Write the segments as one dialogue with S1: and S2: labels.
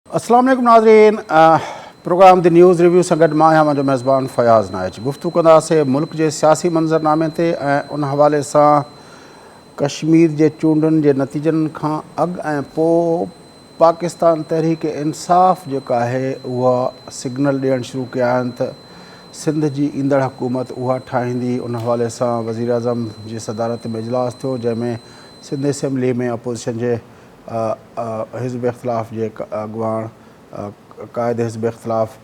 S1: अस्सलाम वालेकुम नाज़रीन। प्रोग्राम द न्यूज़ रिव्यू सां गॾु मां आहियां मुंहिंजो मेज़बान फ़याज़ नाइच। गुफ़्तगू कंदासीं मुल्क जे सियासी मंज़रनामे ते ऐं उन हवाले सां कश्मीर जे चूंडुनि जे नतीजनि खां अॻु ऐं पोइ पाकिस्तान तहरीक इंसाफ़ जेका आहे उहा सिग्नल ॾियणु शुरू कया आहिनि त सिंध जी ईंदड़ हुकूमत उहा ठाहींदी। उन हवाले सां वज़ीर अज़म जी सदारत में इजलास थियो जंहिंमें सिंध असेंबली में अपोज़िशन जे हिज़्ब इख़्तिलाफ़ जे अॻुवाण क़ाइद हिज़्ब इख़्तिलाफ़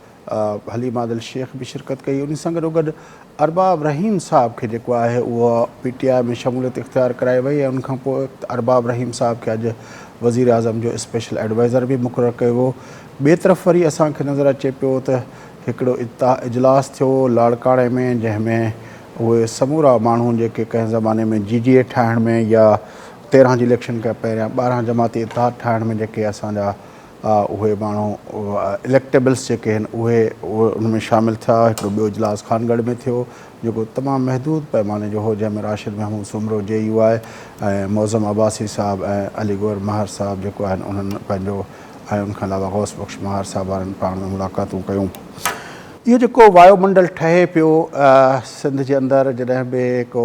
S1: हलीम आदिल शेख भी शिरकत कई। उन सां गॾोगॾु अरबाब रहीम साहब खे जेको आहे उहा PTI में शमूलियत इख़्तियार कराई वई ऐं उनखां पोइ अरबाब रहीम साहब खे अॼु वज़ीर आज़म जो स्पेशल एडवाइज़र बि मुक़ररु कयो वियो। ॿिए तरफ़ वरी असांखे नज़र अचे पियो त हिकिड़ो इजलास थियो लाड़काणे में, जंहिंमें उहे समूरा माण्हू जेके कंहिं ज़माने में GGA ठाहिण में या 13 जी इलेक्शन खां पहिरियां 12 जमाती इतिहाद ठाहिण में जेके असांजा उहे माण्हू इलेक्टेबल्स जेके आहिनि उहे उन में शामिलु थिया। हिकिड़ो ॿियो इजलास खानगढ़ में थियो जेको तमामु महदूद पैमाने जो हो, जंहिंमें राशिद महमूद सुमरो JU आहे ऐं मौज़म अब्बासी साहब ऐं अली गौर महर साहब जेको आहिनि उन्हनि पंहिंजो ऐं उनखां अलावा गौस बख़्श महर साहब वारनि पाण में मुलाक़ातूं कयूं। इहो जेको वायुमंडल ठहे पियो सिंध जे अंदरि, जॾहिं बि को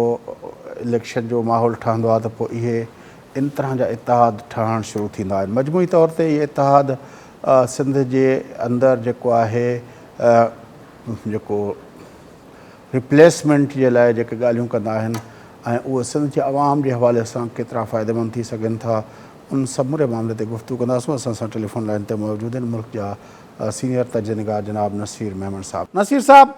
S1: इलेक्शन जो माहौल ठहंदो आहे त पोइ इहे इन तरह जा इतिहाद ठहणु शुरू थींदा आहिनि। मजमूई तौर ते इहे इतिहाद सिंध जे अंदरि जेको आहे जेको रिप्लेसमेंट जे लाइ जेके ॻाल्हियूं कंदा आहिनि ऐं उहे सिंध जे अवाम जे हवाले सां केतिरा फ़ाइदेमंद थी सघनि था, उन समूरे मामले ते गुफ़्तगू कंदासीं। असां सां टेलीफोन लाइन ते मौजूदु आहिनि मुल्क जा सीनियर तजनिगार जनाब नसीर मेमन साहब। नसीर साहब,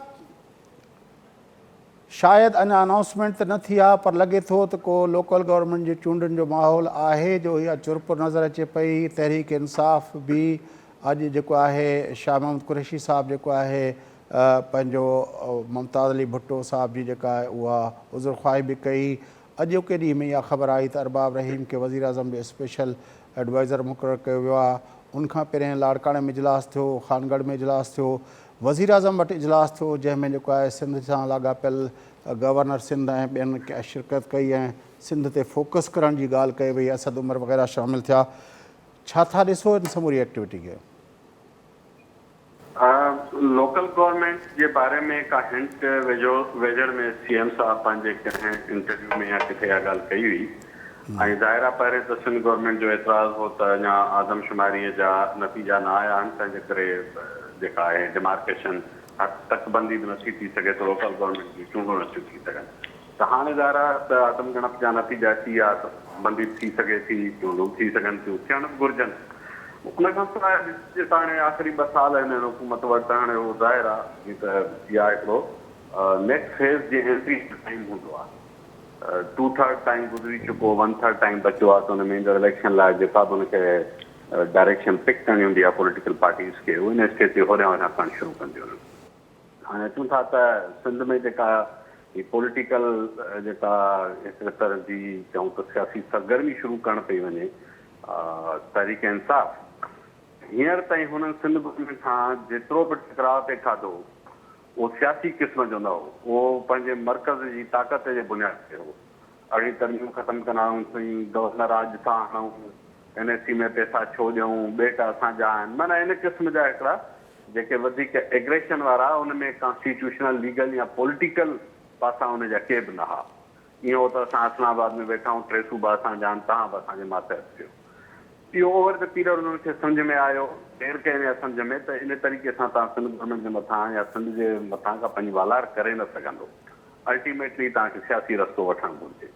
S1: शायदि अञा अनाउंसमेंट त न थी आहे पर लॻे थो त को लोकल गवर्नमेंट जी चूंडुनि जो माहौल आहे जो इहा चुरप नज़र अचे पई। तहरीक इंसाफ़ बि अॼु जेको आहे शाह महमूद कुरैशी साहब जेको आहे पंहिंजो मुमताज़ अली भुट्टो साहब जी जेका आहे उहा उज़ुर ख़्वाही बि कई। अॼोके ॾींहं में इहा ख़बर आई त अरबाब रहीम खे वज़ीर आज़म जो स्पेशल एडवाइज़र मुक़ररु कयो वियो आहे। उनखां पहिरियों लाड़काणे में इजलास थियो, खानगढ़ में इजलास थियो, वज़ीर आज़म वटि इजलास थियो जंहिंमें जेको आहे सिंध सां लाॻापियल गवर्नर सिंध ऐं ॿियनि शिरकत कई ऐं सिंध ते फोकस करण जी ॻाल्हि कई वई। असद उमर वग़ैरह शामिलु थिया। छा था ॾिसो इन समूरी एक्टिविटी खे?
S2: लोकल गवर्नमेंट जे बारे में का हिंट वेझर में CM साहब पंहिंजे कंहिं इंटरव्यू में या किथे इहा ॻाल्हि कई हुई ऐं ज़ाहिर आहे पहिरें त सिंध गवर्नमेंट जो एतिराज़ हो त अञा आदमशुमारीअ जा नतीजा न आया आहिनि, तंहिंजे करे जेका आहे डिमार्केशन तकबंदी बि नथी थी सघे त लोकल गवर्नमेंट जी चूंडूं नथियूं थी सघनि। त हाणे ज़ाहिर आहे त आदमगणप जा नतीजा अची विया त बंदी थी सघे थी, चूंडूं थी सघनि थियूं, थियण बि घुरिजनि। उन खां सवाइ ॾिसजे त हाणे आख़िरी 2 साल आहिनि हुकूमत वटि, त हाणे उहो ज़ाहिर आहे त इहा हिकिड़ो नेक्स्ट फेज़ जी एंट्री टाइम हूंदो आहे। 2/3 टाइम गुज़री चुको, 1/3 टाइम बचियो आहे त हुन में ईंदड़ इलेक्शन लाइ जेका बि हुनखे डायरेक्शन पिक करणी हूंदी आहे पॉलिटिकल पार्टीज़ खे, उहे इन स्टेज ते होरियां होरियां करणु शुरू कंदियूं आहिनि। हाणे अचूं था त सिंध में जेका ही पॉलिटिकल जेका हिक तरह जी चऊं त सियासी सरगर्मी शुरू करणु पई वञे तहरीक इंसाफ़, हींअर ताईं हुननि सिंध गवर्नमेंट सां जेतिरो बि टकराव ते खाधो उहो सियासी क़िस्म जो न हो, उहो पंहिंजे मर्कज़ जी ताक़त जे बुनियाद ते हो। अहिड़ी तरमियूं ख़तमु कंदाऊं, गवर्नर राज सां हणूं, NSC में पैसा छो ॾियूं, ॿेट असांजा आहिनि, माना इन क़िस्म जा हिकिड़ा जेके वधीक एग्रेशन वारा, उन में कॉन्स्टिट्यूशनल लीगल या पॉलिटिकल पासा उन जा के बि न हुआ। ईअं हो त असां इस्लामाबाद में वेठा आहियूं, 3 सूबा असांजा आहिनि, तव्हां बि असांजे मातहत थियो। इहो ओवर द पीरियड उन्हनि खे सम्झ में आयो, देरि कई या सम्झ में, त इन तरीक़े सां तव्हां सिंध गवर्नमेंट जे मथां या सिंध जे मथां खां पंहिंजी वालार करे न सघंदो। अल्टीमेटली तव्हांखे सियासी रस्तो वठणु घुरिजे।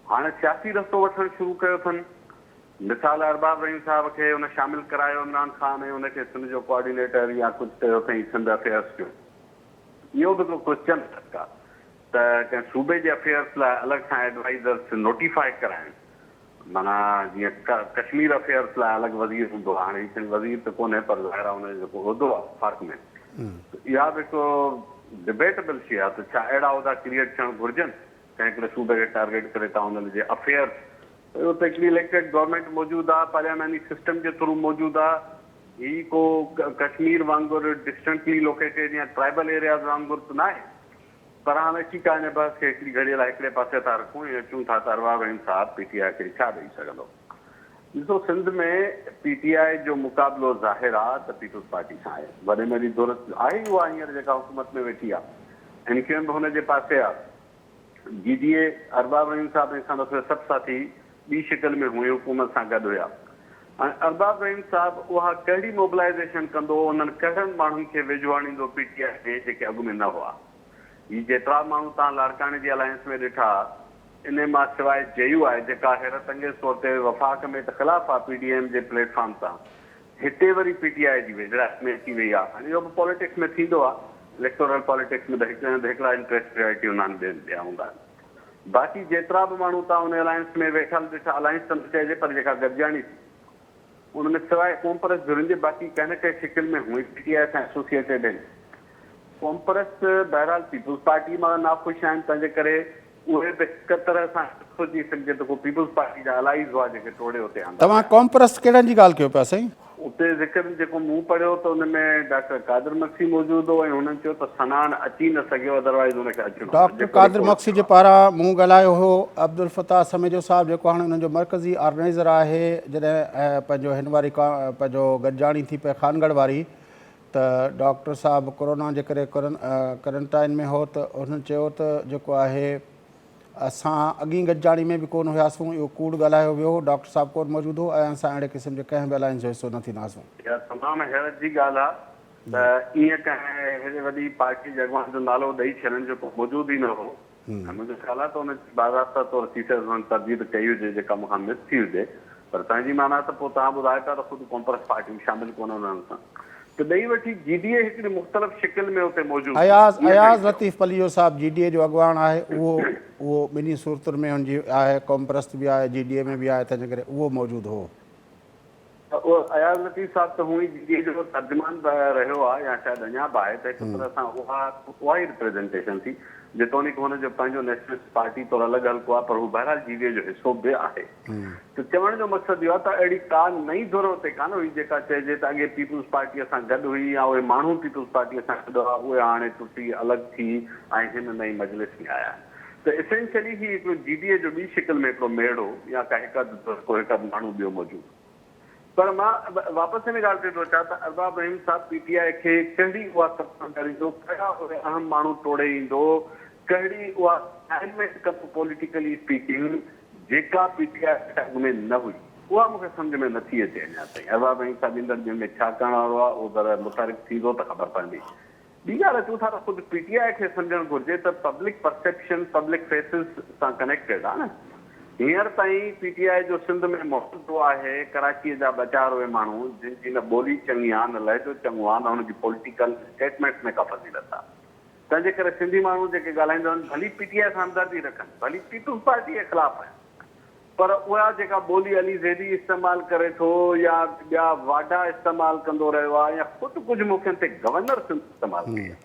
S2: हाणे सियासी रस्तो वठणु शुरू कयो अथनि। मिसाल अरबाब रहीम साहब खे हुन शामिलु करायो इमरान ख़ान ऐं हुनखे सिंध जो कोऑर्डिनेटर या कुझु कयो अथई सिंध अफेयर्स जो। इहो बि को क्वेश्चन आहे त कंहिं सूबे जे अफेयर्स लाइ अलॻि सां एडवाइज़र्स नोटिफाई कराइनि, माना जीअं कश्मीर अफेयर्स लाइ अलॻि वज़ीर हूंदो आहे। हाणे हिकिड़ी वज़ीर त कोन्हे पर ज़ाहिर आहे हुनजो जेको उहिदो आहे फाक में, इहा बि हिकिड़ो डिबेटेबल शइ आहे त छा अहिड़ा उहिदा क्रिएट थियणु घुरिजनि कंहिं हिकिड़े सूबे खे टारगेट करे तव्हां हुननि जे अफेयर्स। त हिकिड़ी इलेक्टेड गवर्नमेंट मौजूदु आहे, पार्लियामेंट्री सिस्टम जे थ्रू मौजूदु आहे। ही को कश्मीर वांगुरु डिस्टेंटली लोकेटेड या ट्राइबल एरियाज़ वांगुरु त न आहे। पर हाणे ठीकु आहे, हिन बस खे हिकिड़ी घड़ी लाइ हिकिड़े पासे था रखूं ऐं अचूं था त अरबाब रहीम साहब PTI खे छा ॾेई सघंदो। ॾिसो, सिंध में पीटीआई जो मुक़ाबिलो ज़ाहिर आहे त पीपल्स पार्टी सां आहे। वॾे में बि दौर आहे उहा हींअर जेका हुकूमत में वेठी आहे, एनक्यूएम बि हुनजे पासे आहे। जीडीए अरबाब रहीम साहब ऐं संदसि सभु साथी ॿी शिकिल में हुए, हुकूमत सां गॾु हुया। हाणे अरबाब रहीम साहब उहा कहिड़ी मोबिलाइज़ेशन कंदो, उन्हनि कहिड़नि माण्हुनि खे वेझो आणींदो पीटीआई में जेके अॻु में न हुआ। ही जेतिरा माण्हू तव्हां लाड़काणे जी अलायंस में ॾिठा, इन मां सवाइ जेयू आहे जेका हैरत अंगेज़ तौर ते वफ़ाक़ में त ख़िलाफ़ु आहे पीडीएम जे प्लेटफॉर्म सां, हिते वरी पीटीआई जी वेझड़ाई में अची वई आहे। हाणे इहो बि पॉलिटिक्स में थींदो आहे, इलेक्टोरल पॉलिटिक्स में त हिकिड़ा इंट्रस्ट प्रायोरिटी उन्हनि ॿिया हूंदा आहिनि। बाक़ी जेतिरा बि माण्हू तव्हां उन अलायंस में वेठल ॾिठा, अलायंस त न चइजे पर जेका गॾिजाणी थी, उनमें सवाइ कॉम्प्रेस जुड़ियुनि जे बाक़ी कंहिं न कंहिं शिकिल में हुई पीटीआई सां एसोसिएटेड आहिनि। कॉम्प्रेस बहरहाल पीपल्स पार्टी मां नाख़ुशि आहिनि, तंहिंजे करे उहे बि हिक तरह सां सोची सघिजे त को पीपल्स पार्टी जा अलाइज़ हुआ जेके टोड़े उते आंदा।
S1: तव्हां कॉम्प्रेस कहिड़नि जी ॻाल्हि कयो पिया साईं?
S2: उते ज़िक्र जेको मूं पढ़ियो त उनमें डॉक्टर कादिर मक्सी मौजूदु हो ऐं हुननि चयो त सनान अची न सघियो, अदरवाइज़ हुनखे अचिणो।
S1: डॉक्टर कादिर मक्सी जे पारां मूं ॻाल्हायो हो अब्दुल फताह समेजो साहब, जेको हाणे हुननि जो मर्कज़ी ऑर्गेनाइज़र आहे। जॾहिं पंहिंजो हिन वारी पंहिंजो गॾिजाणी थी पए खानगढ़ वारी, त डॉक्टर साहब कोरोना जे करे क्वारंटाइन में हो, त हुननि चयो त जेको आहे असां अॻी गॾिजाणी में बि कोन हुयासीं, इहो कूड़ ॻाल्हायो वियो, डॉक्टर साहब कोन मौजूदु हो ऐं असां अहिड़े क़िस्म जे कंहिं बि अलायंस जो हिसो न थींदासीं।
S2: इहा तमामु हैरत जी ॻाल्हि आहे त ईअं कंहिं हेॾे वॾी पार्टी जे अॻवान जो नालो ॾेई छॾनि जेको मौजूदु ई न हो। मुंहिंजो ख़्यालु आहे त हुन बाज़ाब्ता तौरु थी सघे हुननि तरजीह कई हुजे जेका मूंखां मिस थी हुजे, पर तव्हांजी माना त पोइ तव्हां ॿुधायो था त ख़ुदि कॉम्प्रेस पार्टी में शामिलु कोन हुननि सां, त ॾेई वठी जीडीए हिकिड़ी मुख़्तलिफ़ शिकिल में उते मौजूदु।
S1: अयाज़ लतीफ़ पलियो साहब जीडीए जो अॻवान आहे, उहो ॿिन्ही सूरतुनि में हुनजी आहे, कॉम्प्रेस बि आहे, जीडीए में बि आहे, तंहिंजे करे उहो मौजूदु हो।
S2: उहो अयाज़ लतीफ़ साहब त हूअं ई जीडीए जो तर्जुमान बि रहियो आहे या शायदि अञा बि आहे, त हिक तरह सां उहा ई रिप्रेज़ेंटेशन थी, जेतोणीकि हुनजो पंहिंजो नेशनलिस्ट पार्टी तौरु अलॻि हल्को आहे, पर हू बहरहाल जीडीए जो हिसो बि आहे। त चवण जो मक़सदु इहो आहे त अहिड़ी का नई दौर उते कान हुई जेका चइजे त अॻे पीपल्स पार्टीअ सां गॾु हुई या उहे माण्हू पीपल्स पार्टीअ सां गॾु हुआ, उहे हाणे टुटी अलॻि थी ऐं हिन नई मजलिस में आया। त एसेंशियली ही हिकिड़ो जीडीए जो ॿी शिकिल में हिकिड़ो मेड़ो या का हिकु माण्हू ॿियो मौजूदु। पर मां वापसि हिन ॻाल्हि ते थो अचां त अरबाब रहीम साहब पीटीआई खे कहिड़ी उहा सत्संग करींदो, कहिड़ा उहे अहम माण्हू टोड़े ईंदो, कहिड़ी उहा अलाइनमेंट पॉलिटिकली स्पीकिंग जेका पीटीआई में न हुई, उहा मूंखे सम्झ में नथी अचे अञा ताईं। अरबाब रहीम साहब ईंदड़ ॾींहंनि में छा करण वारो आहे उहो दर मुतारिफ़ थींदो त ख़बर पवंदी। ॿी ॻाल्हि अचूं था त ख़ुदि पीटीआई खे सम्झणु घुरिजे त पब्लिक परसेप्शन पब्लिक फेसिस सां कनेक्टेड आहे न। हींअर ताईं पीटीआई जो सिंध में मौजूदु आहे कराचीअ जा ॿ चारि उहे माण्हू जिन जी न ॿोली चङी आहे, न लहजो चङो आहे, न हुनजी पॉलिटिकल स्टेटमेंट्स में का फज़ीलत आहे। तंहिंजे करे सिंधी माण्हू जेके ॻाल्हाईंदा आहिनि भली पीटीआई सां हमदर्दी रखनि, भली पीपल्स पार्टी जे ख़िलाफ़ु आहिनि, पर उहा जेका ॿोली अली ज़ैदी इस्तेमालु करे थो या ॿिया वाडा इस्तेमालु कंदो रहियो आहे या ख़ुदि कुझु मौक़नि ते गवर्नर सिंध इस्तेमालु कई आहे,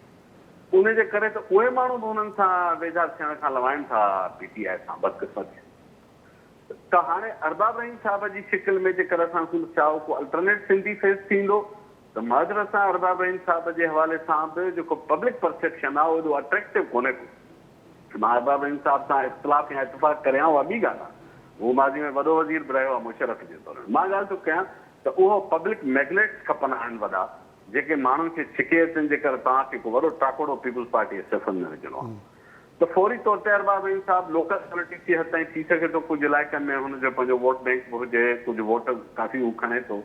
S2: उनजे करे त उहे माण्हू बि हुननि सां वेझा थियण खां लवाइनि था पीटीआई सां बदकिस्मती। त हाणे अरबाब रहीम साहब जी शिकिल में जेकर असां चाहो को अल्टरनेट सिंधी फेस थींदो त माजर सां अरबाब रहीम साहब जे हवाले सां बि जेको पब्लिक परसेप्शन आहे उहो एॾो अट्रैक्टिव कोन्हे को। मां अरबाब रहीम साहब सां इख़्तिलाफ़ या इतफ़ाक़ करियां उहा ॿी ॻाल्हि आहे, उहो माज़ी में वॾो वज़ीर बि रहियो आहे मुशरफ जे तौरु। मां ॻाल्हि थो कयां त उहो पब्लिक मैग्नेट्स खपनि आहिनि वॾा, जेके माण्हुनि खे छिके अचनि जेकर तव्हांखे को वॾो टाकोड़ो पीपल्स पार्टी जे सिफ़नि में विझणो आहे त फौरी तौर ते अरबाब रहीम साहब लोकल पॉलिटिक्स जी हद ताईं थी सघे थो कुझु इलाइक़नि में हुनजो पंहिंजो वोट बैंक बि हुजे, कुझु वोट काफ़ी हू खणे थो,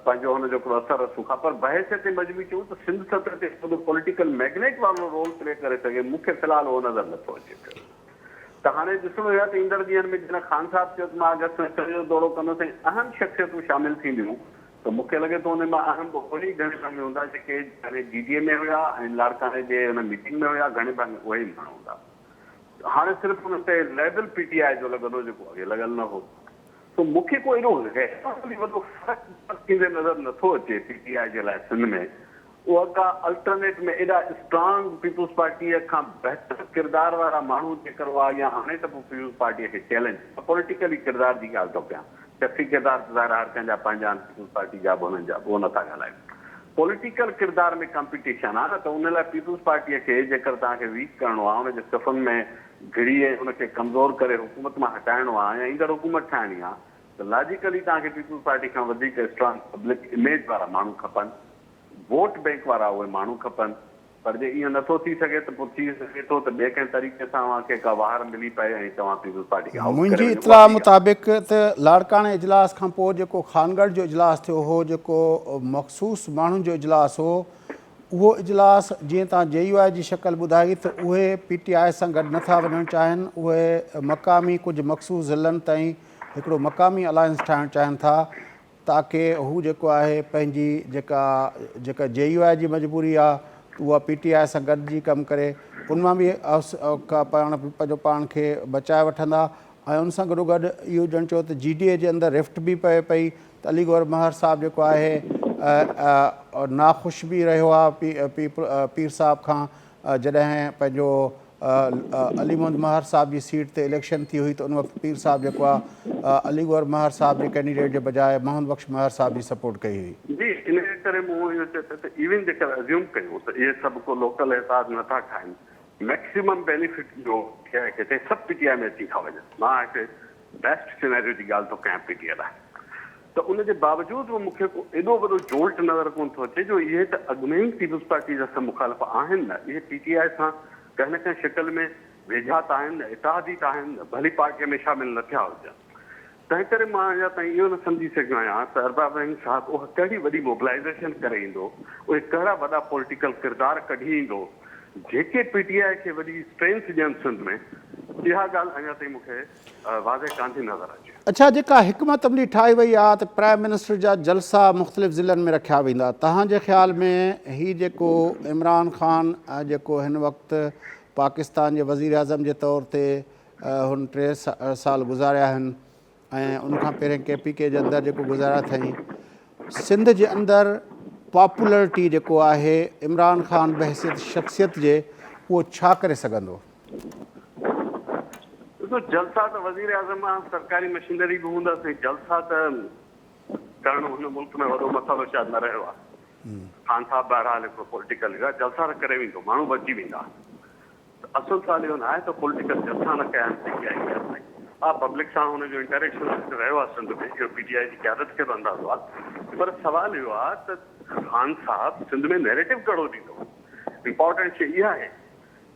S2: पंहिंजो हुनजो हिकिड़ो असरु रसूं खां, पर बहस ते मजबूरी चऊं त सिंध सतह ते हिकिड़ो पॉलिटिकल मैग्नेट वारो रोल प्ले करे सघे, मूंखे फ़िलहालु उहो नज़र नथो अचे पियो। त हाणे ॾिसणो आहे त ईंदड़ ॾींहंनि में जीअं ख़ान साहब चयो त मां अगस्त में सॼो दौरो कंदुसि, अहम शख़्सियतूं शामिलु थींदियूं, त मूंखे लॻे थो हुन मां अहम उहे ई घणे भाङे हूंदा जेके हाणे जीडीए में हुया ऐं लाड़काणे जे हुन मीटिंग में हुया, घणे भाङे उहे ई माण्हू हूंदा। हाणे सिर्फ़ु हुन ते लेबल पीटीआई जो लॻंदो जेको अॻे लॻल न हो, त मूंखे को एॾो वॾो फ़र्क़ु थींदे नज़र नथो अचे पीटीआई जे लाइ सिंध में। उहा का अल्टरनेट में एॾा स्ट्रांग पीपल्स पार्टीअ खां बहितर किरदार वारा माण्हू जेकर हुआ या हाणे त पोइ पीपल्स पार्टीअ खे चैलेंज पॉलिटिकली किरदार जी ॻाल्हि थो कयां, शख़्सी किरदार ज़ाहिर हर कंहिंजा पंहिंजा आहिनि, पीपल्स पार्टी जा बि हुननि जा उहो नथा ॻाल्हायूं। पॉलिटिकल किरदार में कॉम्पिटिशन आहे न, त उन लाइ पीपल्स पार्टीअ खे जेकर तव्हांखे वीक करिणो आहे, हुनजे सफ़नि में घिड़ी हुनखे कमज़ोर करे हुकूमत मां हटाइणो आहे या ईंदड़ हुकूमत ठाहिणी आहे, त लॉजिकली तव्हांखे पीपल्स पार्टी खां वधीक स्ट्रॉन्ग पब्लिक इमेज वारा माण्हू खपनि, वोट बैंक वारा उहे माण्हू खपनि। पर जे ईअं नथो थी सघे त पोइ थी सघे थो त ॿिए कंहिं तरीक़े सां तव्हांखे का वार मिली पए ऐं तव्हां पीपल्स पार्टी खे आउट करे
S1: मुंहिंजी
S2: वञो।
S1: इतलाह मुताबिक़ त लाड़काणे इजलास खां पोइ जेको खानगढ़ जो इजलास थियो हो, जेको मख़सूस माण्हुनि जो इजलास हो, उहो इजलास जीअं तव्हां JUI जी शक्ल ॿुधाई त उहे PTI सां गॾु नथा वञणु चाहिनि, उहे मक़ामी कुझु मख़सूस ज़िलनि ताईं हिकिड़ो मक़ामी अलायंस ठाहिणु चाहिनि था ताकी हू जेको आहे पंहिंजी जेका JUI जी मजबूरी आहे उहा PTI सां गॾिजी कमु करे उन मां बि पंहिंजो पाण खे बचाए वठंदा। ऐं उन सां गॾोगॾु इहो ॼण चयो त GDA जे अंदरि रिफ्ट बि पए पई त अली गौर महर साहिबु जेको आहे नाख़ुशि बि रहियो आहे पीर साहिब खां जॾहिं पंहिंजो अली मोहम्मद महर साहिब जी सीट ते इलेक्शन थी हुई त उन वक़्तु पीर साहिबु जेको आहे अली गौर महर साहिब जे कैंडिडेट जे बजाए मोहम्मद बख़्श महर साहिब जी सपोर्ट कई हुई।
S2: जी, इन करे मूं इहो चयो त इवन जेकर अज्यूम कयूं त इहे सभु को लोकल एहसास नथा ठाहिनि, मैक्सिमम बेनिफिट जो किथे सभु PTI में अची था वञनि। मां हिते बेस्ट सिनेरियो जी ॻाल्हि थो कयां PTI लाइ, त उनजे बावजूदि बि मूंखे को एॾो वॾो जोल्ट नज़र कोन थो अचे जो इहे त अॻु में ई पीपल्स पार्टी जा सभु मुखालिफ़ आहिनि न, इहे PTI सां कंहिं न कंहिं शिकल में वेझा त आहिनि न, इतिहादी त आहिनि न, भली पार्टीअ में शामिल न थिया हुजनि। तंहिं करे मां अञा ताईं इहो न सम्झी सघियो आहियां त अरबाब रहीम साहिबु उहा कहिड़ी वॾी मोबिलाइज़ेशन करे ईंदो, उहे कहिड़ा वॾा पॉलिटिकल किरदार कढी ईंदो जेके PTI खे वॾी स्ट्रेंथ ॾियनि सिंध में। इहा ॻाल्हि अञा ताईं मूंखे वाज़े कान थी नज़र अचे।
S1: अच्छा, जेका हिकमत अमली ठाही वई आहे त प्राइम मिनिस्टर जा जलसा मुख़्तलिफ़ ज़िलनि में रखिया वेंदा, तव्हांजे ख़्याल में हीउ जेको इमरान ख़ान जेको हिन वक़्तु पाकिस्तान जे वज़ीर आज़म जे तौर ते हुन 3 साल गुज़ारिया आहिनि ऐं उनखां पहिरें KPK जे अंदरि जेको गुज़ारिया अथई, सिंध जे अंदरि पॉपुलरिटी जेको आहे इमरान ख़ान बहसियत शख़्सियत जे उहो छा करे सघंदो?
S2: ॾिसो, जलसा त वज़ीर आज़म सरकारी मशीनरी बि हूंदसि, जलसा त करणु हुन मुल्क में वॾो मसालो शायदि न रहियो आहे। ख़ान साहिबु बहरहाल हिकिड़ो पॉलिटिकल जलसा त करे वेंदो, माण्हू बची वेंदा। असुल सवाल इहो न आहे त पॉलिटिकल जलसा न कया आहिनि। हा, पब्लिक सां हुनजो इंटरेक्शन रहियो आहे सिंध में, इहो PTI जी क़यादत खे बि अंदाज़ो आहे। पर सुवालु इहो आहे त ख़ान साहिबु सिंध में नैरेटिव कहिड़ो ॾींदो। इम्पॉर्टेंट शइ इहा आहे,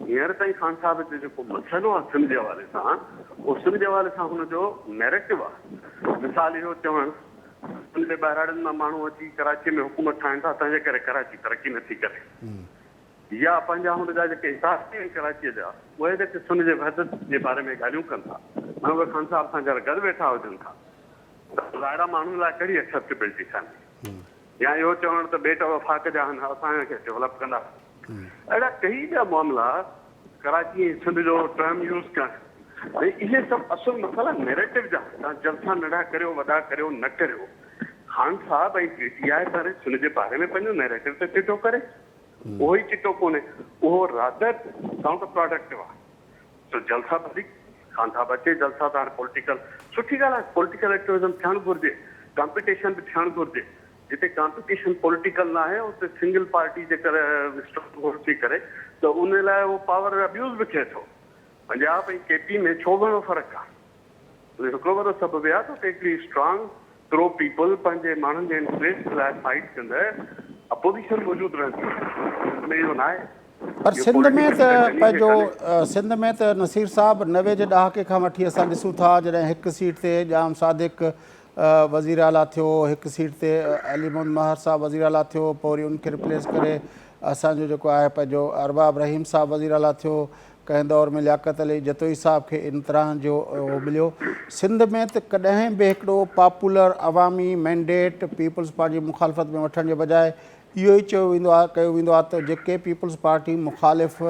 S2: हींअर ताईं ख़ान साहिब ते जेको मसइलो आहे सिंध जे हवाले सां, उहो सिंध जे हवाले सां हुनजो नैरेटिव आहे। मिसाल इहो चवणु, सिंध जे ॿाहिराड़नि मां माण्हू अची कराची में हुकूमत ठाहिनि था, तंहिंजे करे कराची तरक़ी नथी करे, या पंहिंजा हुनजा जेके इतिहादी आहिनि कराचीअ जा, उहे जेके सिंध जे वहदत जे बारे में ॻाल्हियूं कनि था, माना उहे ख़ान साहिब सां गॾु वेठा हुजनि था, त अहिड़ा माण्हुनि लाइ कहिड़ी एक्सेप्टेबिलिटी कान्हे। या इहो चवणु त बेट वफ़ाक़ जा आहिनि, असां हिनखे डेवलप कंदा। अहिड़ा कई ॿिया मामला कराची ऐं सिंध जो टर्म यूज़ कनि, ऐं इहे सभु असुल मसइला नैरेटिव जा। तव्हां जलसा नंढा करियो, वॾा करियो, न करियो, ख़ान साहिब ऐं PTI करे सिंध जे बारे में पंहिंजो नैरेटिव त चिटो करे, उहो ई चिटो कोन्हे, उहो रादर काउंटर प्रोडक्टिव आहे। सो जलसा वधीक ख़ान साहिबु अचे, जलसा त हाणे पॉलिटिकल सुठी ॻाल्हि आहे, पॉलिटिकल एक्टिविज़म थियणु घुरिजे, कॉम्पिटिशन बि थियणु घुरिजे। जिते कॉम्पिटिशन पॉलिटिकल न आहे उते सिंगल पार्टी जे करे स्ट्रॉन्ग थी करे त उन लाइ उहो पावर अब्यूज़ बि थिए थो। पंजाब ऐं KP में छो घणो फ़र्क़ु आहे? हिकिड़ो वॾो सबबु आहे त हिकिड़ी स्ट्रॉन्ग प्रो पीपल पंहिंजे माण्हुनि जे इंट्रेस्ट लाइ फाइट कंदड़ अपोजिशन मौजूदु रहंदी, इहो न आहे।
S1: पर सिंध में त पंहिंजो सिंध में त नसीर साहिबु 90 जे ॾहाके खां वठी असां ॾिसूं था, जॾहिं हिकु सीट ते जाम सादिक वज़ीर आला थियो, हिकु सीट ते अली मोहम्मद महर साहिबु वज़ीर आला थियो, पोइ वरी उनखे रिप्लेस करे असांजो जेको आहे पंहिंजो अरबाब रहीम साहिबु वज़ीर आला थियो, कंहिं दौर में लियाकत अली जतोई साहिब खे इन तरह जो उहो मिलियो। सिंध में त कॾहिं बि हिकिड़ो पॉपुलर अवामी मैंडेट पीपल्स पार्टी मुखालफ़त में वठण जे बजाए इहो ई कयो वेंदो आहे त जेके पीपल्स पार्टी मुखालिफ़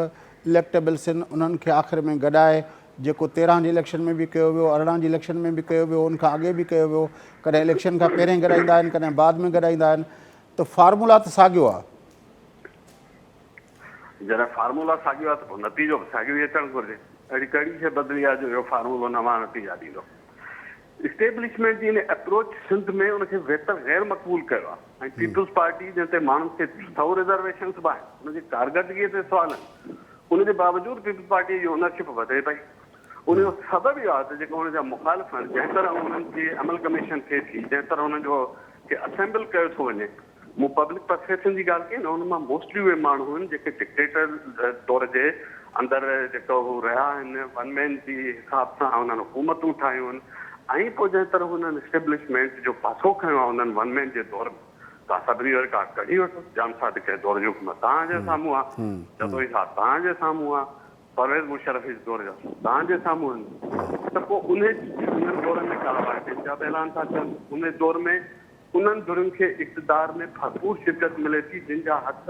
S1: इलेक्टेबल्स आहिनि उन्हनि खे आख़िर में गॾाए, जेको 13 जी इलेक्शन में बि कयो वियो, 18 जी इलेक्शन में बि कयो वियो, उनखां अॻे बि कयो वियो, कॾहिं इलेक्शन खां पहिरें गॾाईंदा आहिनि, कॾहिं बाद में गॾाईंदा आहिनि, त फार्मूला त साॻियो आहे।
S2: जॾहिं फार्मूला साॻियो आहे त पोइ नतीजो बि साॻियो ई अचणु घुरिजे। अहिड़ी कहिड़ी शइ बदिली आहे जो इहो फार्मूलो नवां नतीजा ॾींदो? Establishment ji in approach Sindh में उनखे गैर मक़बूल कयो आहे, ऐं पीपल्स पार्टी जंहिं ते माण्हुनि खे 100 रिज़र्वेशन्स बि आहिनि, उनजी कारकर्दगीअ ते सवाल आहिनि, उनजे बावजूदि पीपल्स पार्टीअ जी ओनरशिप वधे पई। उनजो सबबु इहो आहे त जेको हुनजा मुखालिफ़ आहिनि जंहिं तरह उन्हनि जी अमल कमीशन थिए थी जंहिं तरह हुननि जो खे असेंबल कयो थो वञे मूं पब्लिक परसेप्शन जी ॻाल्हि कई न हुन मां मोस्टली उहे माण्हू आहिनि जेके डिक्टेटर तौर जे अंदरि जेको हू रहिया आहिनि वनमैन जी हिसाब सां हुननि हुकूमतूं ठाहियूं आहिनि ऐं पोइ जंहिं तरह हुननि इस्टेब्लिशमेंट जो पासो खयो आहे हुननि वनमैन जे दौर में तव्हां सभिनी वरी का कढी वठो जाम सादिक जे दौर जो हुकूमत तव्हांजे साम्हूं आहे जदोई साहब तव्हांजे साम्हूं आहे परवेज़ मुशर्रफ जे दौर जा तव्हांजे साम्हूं आहिनि त पोइ उन्हनि दौर में का पंहिंजा ऐलान था थियनि उन दौर में उन्हनि धुरियुनि खे इक़्तिदार में भरपूर शिरकत मिले थी जिन जा हथ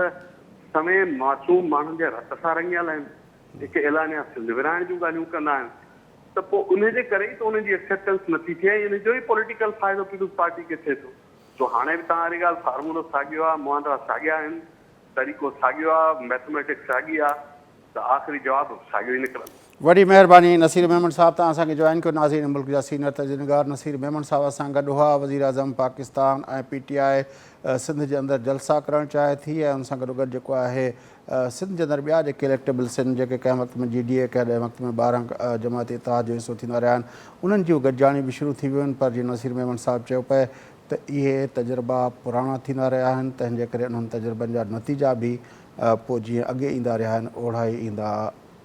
S2: समय मासूम माण्हुनि जे रत सां रंगियल आहिनि जेके ऐलानिया सिंध विराइण जूं ॻाल्हियूं कंदा आहिनि त पोइ उनजे करे ई त उनजी एक्सेप्टेंस नथी थिए इन जो ई पॉलिटिकल फ़ाइदो पीपुल्स पार्टी खे थिए थो जो हाणे बि तव्हां वारी ॻाल्हि फार्मूलो साॻियो आहे मुआंदा साॻिया आहिनि तरीक़ो साॻियो आहे मैथमेटिक्स साॻी आहे त आख़िरी जवाबु साॻियो ई निकिरंदो
S1: वॾी महिरबानी नसीर मेमन साहब तव्हां असांखे जॉइन कयो नाज़रीन मुल्क जा सीनियर तजनिगार नसीर मेमन साहब असां गॾु हुआ वज़ीर आज़म पाकिस्तान ऐं PTI सिंध जे अंदरि जलसा करणु चाहे थी ऐं उन सां गॾोगॾु जेको आहे सिंध जे अंदरि ॿिया जेके इलेक्टेबल्स आहिनि जेके कंहिं वक़्त में GDA कंहिं वक़्त में 12 जमात इत्तेहाद जो हिसो थींदा रहिया आहिनि उन्हनि जूं गॾिजाणी बि शुरू थी वियूं आहिनि पर जीअं नसीर मेमन साहब चयो पिए त इहे तजुर्बा पुराणा थींदा रहिया आहिनि तंहिंजे करे उन्हनि तजुर्बनि जा नतीजा बि पोइ जीअं अॻे ईंदा रहिया आहिनि ओढ़ा ई ईंदा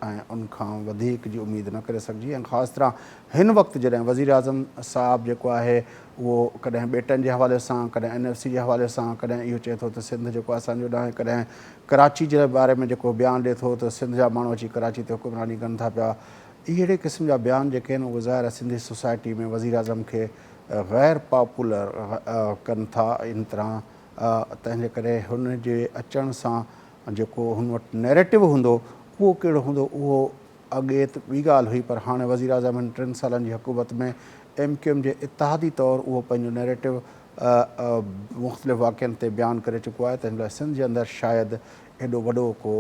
S1: ऐं उनखां वधीक जी उमेद न करे सघिजी ऐं ख़ासि तरह हिन वक़्तु जॾहिं वज़ीर आज़म साहब जेको आहे उहो कॾहिं बेटनि जे हवाले सां कॾहिं NFC जे हवाले सां कॾहिं इहो चए थो त सिंध जेको असांजो न आहे कॾहिं कराची जे बारे में जेको बयानु ॾिए थो त सिंध जा माण्हू अची कराची ते हुकुमरानी कनि था पिया अहिड़े क़िस्म जा बयान जेके आहिनि उहे ज़ाहिर आहे सिंधी सोसाइटी में वज़ीर आज़म खे गैर पॉपुलर कनि था इन तरह तंहिंजे करे हुन जे अचण सां जेको हुन वटि नैरेटिव हूंदो उहो कहिड़ो हूंदो उहो अॻे त ॿी ॻाल्हि हुई पर हाणे वज़ीर आज़म 3 सालनि जी हुकूमत में MQM जे इत्तेहादी तौरु उहो पंहिंजो नैरेटिव मुख़्तलिफ़ वाक़िअनि ते बयानु करे चुको आहे तंहिं लाइ सिंध जे अंदरि शायदि एॾो वॾो को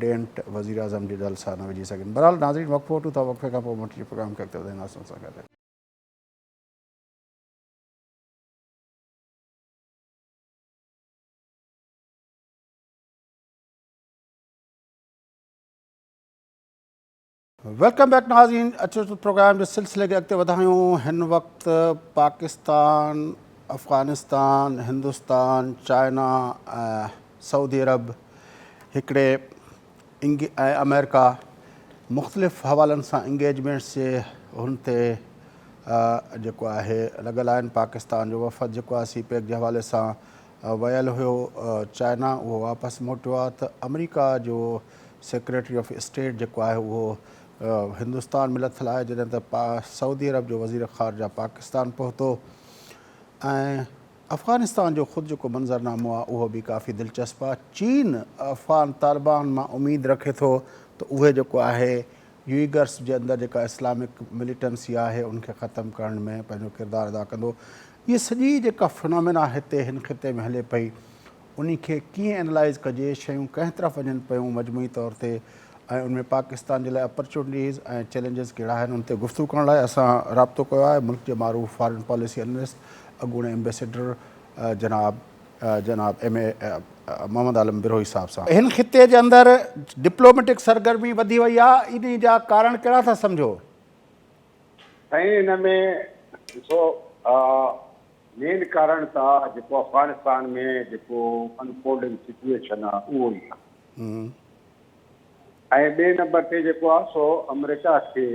S1: डेंट वज़ीर आज़म जे जलसा न विझी सघनि बहरहाल नाज़रीन वक़्फ़ो वठूं था वक़्फ़े खां पोइ मोटी प्रोग्राम खे अॻिते वधाईंदासीं सां गॾु वेलकम बैक नाज़रीन अचो प्रोग्राम जे सिलसिले खे अॻिते वधायूं हिन वक़्तु पाकिस्तान अफ़गानिस्तान हिंदुस्तान चाइना सऊदी अरब हिकिड़े ऐं अमेरिका मुख़्तलिफ़ हवालनि सां इंगेजमेंट्स जे हुन ते जेको आहे लॻल आहिनि पाकिस्तान जो वफ़द जेको आहे CPEC जे हवाले सां वियल हुयो चाइना उहो वापसि मोटियो आहे त अमेरिका जो सेक्रेटरी ऑफ स्टेट जेको आहे उहो हिंदुस्तान में लथल आहे जॾहिं त सऊदी अरब जो वज़ीर ख़ारजा पाकिस्तान पहुतो ऐं अफ़गानिस्तान जो ख़ुदि जेको मंज़रनामो आहे उहो बि काफ़ी दिलचस्प आहे चीन अफ़गान तालिबान मां उमेदु रखे थो त उहे जेको आहे यूइगर्स जे अंदरि जेका इस्लामिक मिलिटेंसी आहे उनखे ख़तमु करण में पंहिंजो किरदारु अदा कंदो इहे सॼी जेका फिनोमिना हिते हिन ख़िते में हले पई उन खे कीअं एनालाइज़ कजे शयूं कंहिं तरफ़ वञनि पियूं मजमूई तौर ते ऐं उनमें पाकिस्तान जे लाइ अपॉर्चुनिटीज़ ऐं चैलेंजिस कहिड़ा आहिनि उन ते गुफ़्तगू करण लाइ असां राब्तो कयो आहे मुल्क जे मारूफ़ फॉरेन पॉलिसी एनालिस्ट अॻूणे एम्बेसडर जनाब MA मोहम्मद आलम बिरोही साहब सां हिन ख़िते जे अंदरि डिप्लोमेटिक सरगर्मी वधी वई आहे इन जा कारण कहिड़ा था सम्झो
S3: साईं हिन में ॾिसो मेन कारण त जेको अफ़गानिस्तान में जेको अनफोल्डिंग सिचुएशन आहे उहो ई आहे ऐं ॿिए नंबर ते जेको आहे सो अमेरिका खे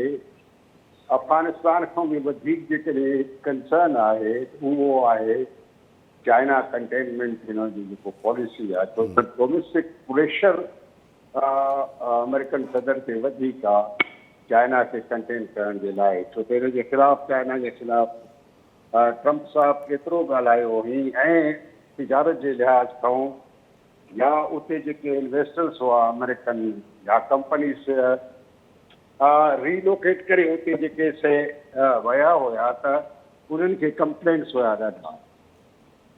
S3: अफ़गानिस्तान खां बि वधीक जेकॾहिं कंसर्न आहे उहो आहे चाइना कंटेनमेंट हिन जी जेको पॉलिसी आहे छो त डोमेस्टिक प्रेशर अमेरिकन सदर ते वधीक आहे चाइना खे कंटेन करण जे लाइ छो त हिन जे ख़िलाफ़ु चाइना जे ख़िलाफ़ु ट्रम्प साहब केतिरो ॻाल्हायो हुई ऐं तिजारत जे लिहाज़ खां या उते जेके इन्वेस्टर्स हुआ अमेरिकन या कंपनीज़ रीलोकेट करे उते जेके से विया हुया त उन्हनि खे कंप्लेंट्स हुया ॾाढा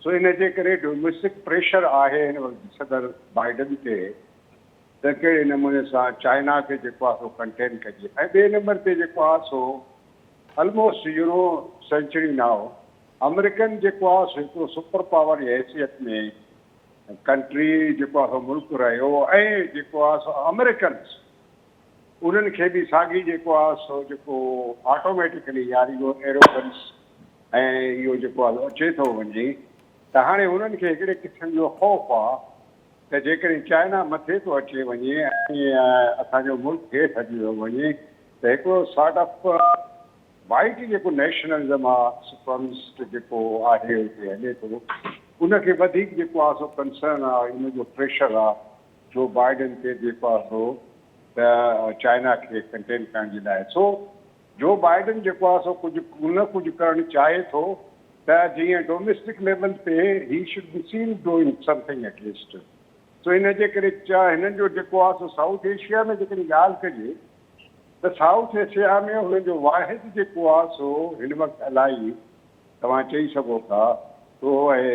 S3: सो इन जे करे डोमेस्टिक प्रेशर आहे हिन वक़्तु सदर बाइडन ते त कहिड़े नमूने सां चाइना खे जेको आहे सो कंटेन कजे ऐं ॿिए नंबर ते जेको आहे सो ऑलमोस्ट सेंचुरी नाउ अमेरिकन जेको आहे सो हिकिड़ो सुपर पावर जी हैसियत में कंट्री जेको आहे सो मुल्क रहियो ऐं जेको आहे सो अमेरिकन्स उन्हनि खे बि साॻी जेको आहे सो जेको ऑटोमेटिकली यार इहो एरोगन्स ऐं इहो जेको आहे अचे थो वञे त हाणे उन्हनि खे हिकिड़े क़िस्म जो ख़ौफ़ आहे त जेकॾहिं चाइना मथे थो अचे वञे ऐं असांजो मुल्क हेठि अची थो वञे त हिकिड़ो सॉर्ट ऑफ वाइट जेको नेशनलिज़म आहे सुपरमिस्ट जेको आहे हुते हले थो उनखे वधीक जेको आहे सो कंसर्न आहे इन जो प्रेशर आहे जो बाइडन ते जेको आहे सो त चाइना खे कंटेन करण जे लाइ सो जो बाइडन जेको आहे सो कुझु करणु चाहे थो त जीअं डोमेस्टिक लेवल ते he should be seen doing something at least so इन जे करे हिननि जो जेको आहे सो साउथ एशिया में जेकॾहिं ॻाल्हि कजे त साउथ एशिया में हुननि जो वाहिद जेको आहे सो हिन वक़्तु इलाही तव्हां चई सघो था सो आहे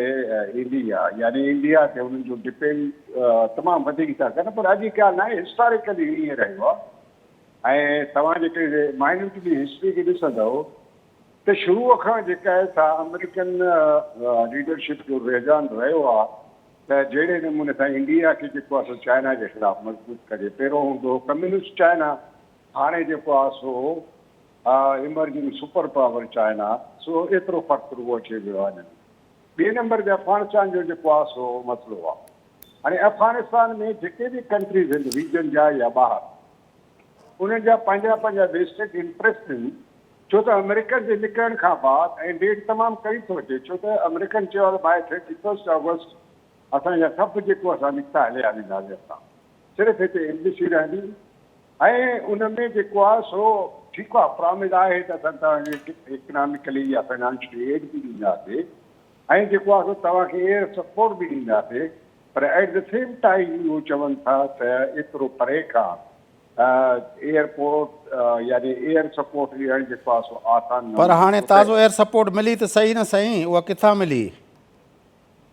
S3: इंडिया यानी इंडिया ते हुननि जो डिपेंड तमामु वधीक था कनि पर अॼु ॻाल्हि न आहे हिस्टोरिकली ईअं रहियो आहे ऐं तव्हां जेके माइन्यूटली हिस्ट्री खे ॾिसंदव त शुरूअ खां जेका आहे सा अमेरिकन लीडरशिप जो रुझान रहियो आहे त जहिड़े नमूने सां इंडिया खे जेको आहे सो चाइना जे ख़िलाफ़ु मज़बूत करे पहिरियों हूंदो कम्यूनिस्ट चाइना हाणे जेको आहे सो इमर्जिंग सुपर पावर चाइना सो एतिरो फ़र्क़ु रुगो अची वियो आहे ॿिए नंबर ते अफ़गानिस्तान जो जेको आहे सो मसइलो आहे हाणे अफ़गानिस्तान में जेके बि कंट्रीज़ आहिनि रीजन जा या ॿाहिरि उन्हनि जा पंहिंजा वेस्टेड इंट्रस्ट आहिनि छो त अमेरिकन जे निकिरण खां बाद ऐं डेट तमामु करीब थो अचे छो त अमेरिकन चयो आहे बाय 31 ऑगस्ट असांजा सभु जेको असां निकिता हलिया वेंदासीं असां सिर्फ़ु हिते एम्बेसी रहंदी ऐं उन में जेको आहे सो ठीकु आहे प्रॉमिस आहे त असां तव्हांखे इकनॉमिकली या फाइनेंशियली एड बि ॾींदासीं ऐं जेको आहे सो तव्हांखे एयर सपोर्ट बि ॾींदासीं पर एट द सेम टाइम इहो चवनि था त एतिरो परे खां एयरपोर्ट यानी एयर सपोर्ट ॾियणु जेको आहे सो आसान
S1: पर हाणे ताज़ो एयर सपोर्ट मिली त सही न साईं उहा किथां मिली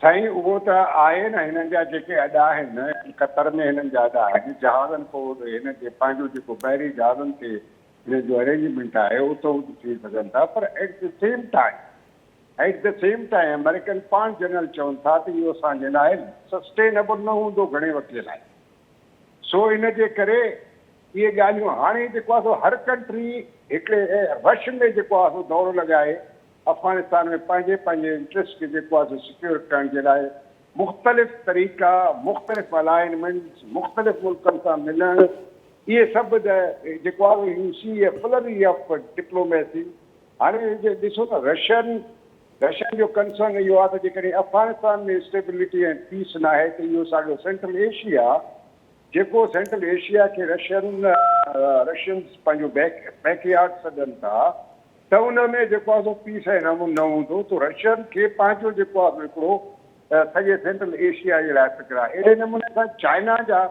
S3: साईं उहो त आहे न हिननि जा जेके अॾा आहिनि क़तर में हिननि जा अॾा आहिनि जहाज़नि पोइ हिन जे पंहिंजो जेको बहिरी जहाज़नि ते हिन जो अरेंजमेंट आहे उतो थी सघनि था पर at the same time American पाण जनरल चवनि था त इहो असांजे लाइ सस्टेनेबल न हूंदो घणे वक़्त जे लाइ सो इन जे करे इहे ॻाल्हियूं हाणे जेको आहे सो हर कंट्री हिकिड़े रश में जेको आहे सो दौड़ो लॻाए अफ़गानिस्तान में पंहिंजे इंट्रस्ट खे जेको आहे सो सिक्योर करण जे लाइ मुख़्तलिफ़ तरीक़ा मुख़्तलिफ़ अलाइनमेंट्स मुख़्तलिफ़ मुल्कनि सां मिलणु इहे सभु जेको आहे you see a flurry of diplomacy हाणे ॾिसो त रशियन जो कंसर्न इहो आहे त जेकॾहिं अफ़गानिस्तान में स्टेबिलिटी ऐं पीस न आहे त इहो असांजो सेंट्रल एशिया जेको सेंट्रल एशिया खे रशियन्स पंहिंजो बैकयार्ड सॾनि था त उन में जेको आहे सो पीस ऐं न हूंदो त रशियन खे पंहिंजो जेको आहे हिकिड़ो सॼे सेंट्रल एशिया जे लाइ फिक्र आहे अहिड़े नमूने सां चाइना जा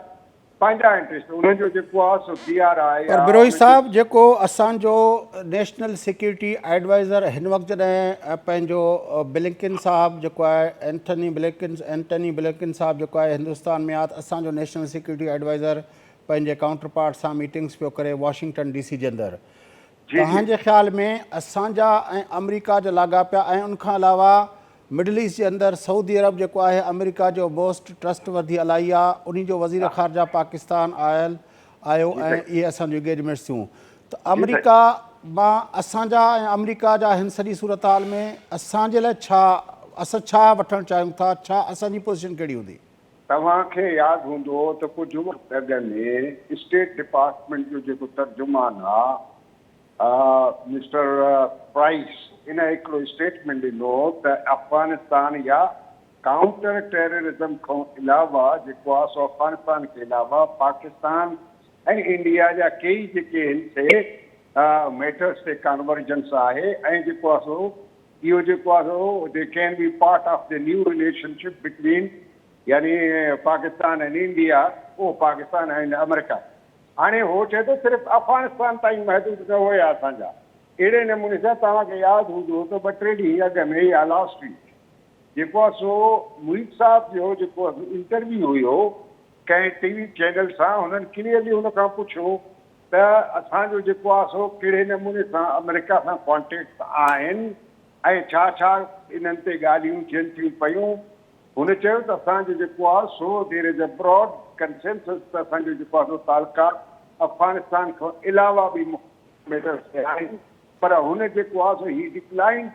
S3: पंहिंजा इंट्रस्ट उन्हनि जो जेको आहे सो BRI
S1: पर बिरोही साहब जेको असांजो नेशनल सिक्योरिटी एडवाइज़र हिन वक़्तु जॾहिं पंहिंजो ब्लिंकन साहब जेको आहे एंटनी ब्लिंकन साहब जेको आहे हिंदुस्तान में आहे त असांजो नेशनल सिक्योरिटी एडवाइज़र पंहिंजे काउंटर पार्ट सां मीटिंग्स पियो करे वॉशिंगटन DC जे अंदरि तव्हांजे ख़्याल में असांजा ऐं अमेरिका जा लाॻापिया ऐं उनखां अलावा मिडल ईस्ट जे अंदरि सऊदी अरब जेको आहे अमेरिका जो मोस्ट ट्रस्टवर्दी अलाई आहे उन जो वज़ीर ख़ारजा पाकिस्तान आयो ऐं इहे असांजूं इंगेजमेंट्स थियूं त अमेरिका मां असांजा ऐं अमेरिका जा हिन सॼी सूरत हाल में असांजे लाइ असां छा वठणु चाहियूं था छा असांजी पोज़ीशन कहिड़ी हूंदी
S3: तव्हांखे यादि हूंदो त कुझु वक़्तु अॻु में स्टेट डिपार्टमेंट जो जेको तर्जुमान आहे मिस्टर प्राइस इन हिकिड़ो स्टेटमेंट ॾिनो त अफ़गानिस्तान या काउंटर टेररिज़म खां अलावा जेको आहे सो अफ़गानिस्तान के अलावा पाकिस्तान ऐं इंडिया जा कई जेके आहिनि से मैटर्स ते कन्वर्जेंस आहे ऐं जेको आहे सो इहो जेको आहे सो they can be part of the new relationship between यानी पाकिस्तान एंड इंडिया उहो पाकिस्तान एंड अमेरिका हाणे उहो चए थो सिर्फ़ु अफ़गानिस्तान ताईं महदूद न हुया असांजा अहिड़े नमूने सां तव्हांखे यादि हूंदो त 2-3 ॾींहं अॻु में या लास्ट वीक जेको आहे सो मुहित साहब जो जेको इंटरव्यू हुयो कंहिं TV चैनल सां हुननि क्लियरली हुन खां पुछियो त असांजो जेको आहे सो कहिड़े नमूने सां अमेरिका सां कॉन्टेक्ट आहिनि ऐं छा छा इन्हनि ते ॻाल्हियूं थियनि थियूं पियूं हुन चयो त असांजो जेको आहे सो there is a broad consensus त असांजो जेको आहे सो तालुका अफ़गानिस्तान खां अलावा बि मेटर्स आहिनि, पर हुन जेको आहे सो ही डिक्लाइन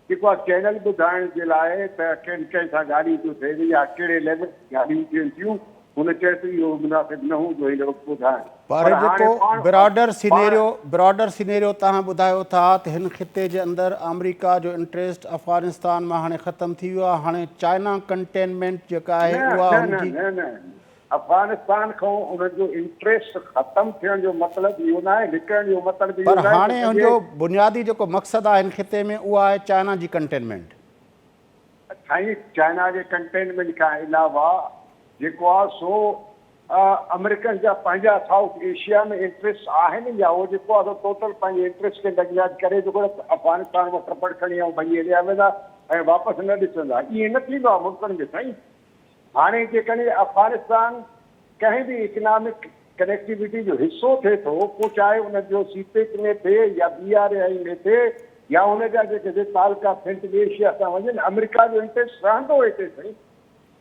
S3: जेको आहे चैनल ॿुधाइण जे लाइ त कंहिं सां ॻाल्हियूं थियूं थियनि या कहिड़े लेवल ॻाल्हियूं थियनि थियूं, हुन चए थो इहो मुनासिबु न हूंदो हिन वक़्तु ॿुधाइण।
S1: पर जेको ब्रॉडर सिनेरियो तव्हां ॿुधायो था त हिन ख़िते जे अंदरि अमेरिका जो इंट्रस्ट अफ़गानिस्तान मां हाणे ख़तमु थी वियो आहे, हाणे चाइना कंटेनमेंट जेका आहे उहा हुनजी
S3: अफ़गानिस्तान खां उन्हनि जो इंट्रस्ट ख़तमु थियण जो मतिलबु इहो न आहे, निकिरण जो मतिलबु इहो
S1: पर
S3: न आहे।
S1: हाणे हुनजो बुनियादी जेको मक़सदु आहे हिन ख़िते में उहा आहे चाइना जी कंटेनमेंट।
S3: साईं, चाइना जे कंटेनमेंट खां अलावा जेको आहे सो अमेरिकन जा पंहिंजा साउथ एशिया में इंट्रस्ट आहिनि, या उहो जेको आहे टोटल पंहिंजे इंट्रस्ट खे नज़र करे जेको अफ़गानिस्तान में टपड़ खणी ऐं भई एरिया वेंदा ऐं वापसि न ॾिसंदा, ईअं न थींदो आहे मुल्कनि में साईं। हाणे जेकॾहिं अफ़गानिस्तान कंहिं बि इकनॉमिक कनेक्टिविटी जो हिसो थिए थो, पोइ चाहे उन जो सीपेक में थिए या BRI में थिए या हुन जा जेके तालुका सेंट्रल एशिया सां वञनि, अमेरिका जो इंट्रस्ट रहंदो हिते साईं,